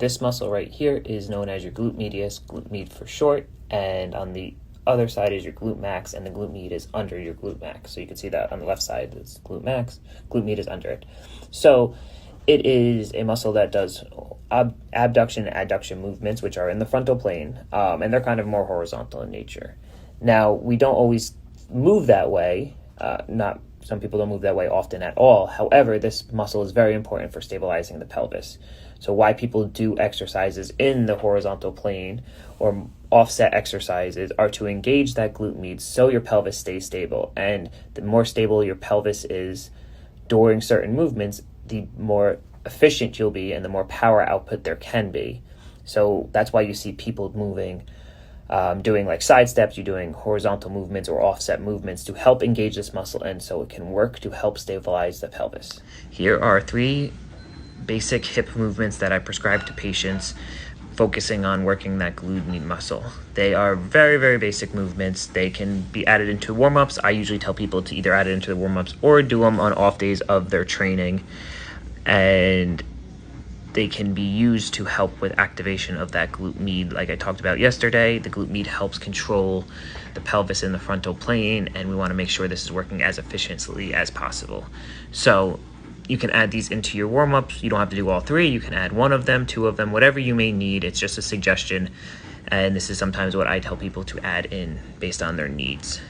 this muscle right here is known as your glute medius, glute med for short, and on the other side is your glute max, and the glute med is under your glute max. So you can see that on the left side is glute max, glute med is under it. So it is a muscle that does abduction and adduction movements, which are in the frontal plane, and they're kind of more horizontal in nature. Now, we don't always move that way. Some people don't move that way often at all. However, this muscle is very important for stabilizing the pelvis. So why people do exercises in the horizontal plane or offset exercises are to engage that glute med so your pelvis stays stable. And the more stable your pelvis is during certain movements, the more efficient you'll be and the more power output there can be. So that's why you see people moving, doing like side steps, you're doing horizontal movements or offset movements to help engage this muscle and so it can work to help stabilize the pelvis. Here are 3 basic hip movements that I prescribe to patients focusing on working that glute med muscle. They are very, very basic movements. They can be added into warm-ups. I usually tell people to either add it into the warm-ups or do them on off days of their training. And they can be used to help with activation of that glute med. Like I talked about yesterday, the glute med helps control the pelvis in the frontal plane, and we want to make sure this is working as efficiently as possible. So you can add these into your warm-ups. You don't have to do all 3. You can add 1 of them, 2 of them, whatever you may need. It's just a suggestion, and this is sometimes what I tell people to add in based on their needs.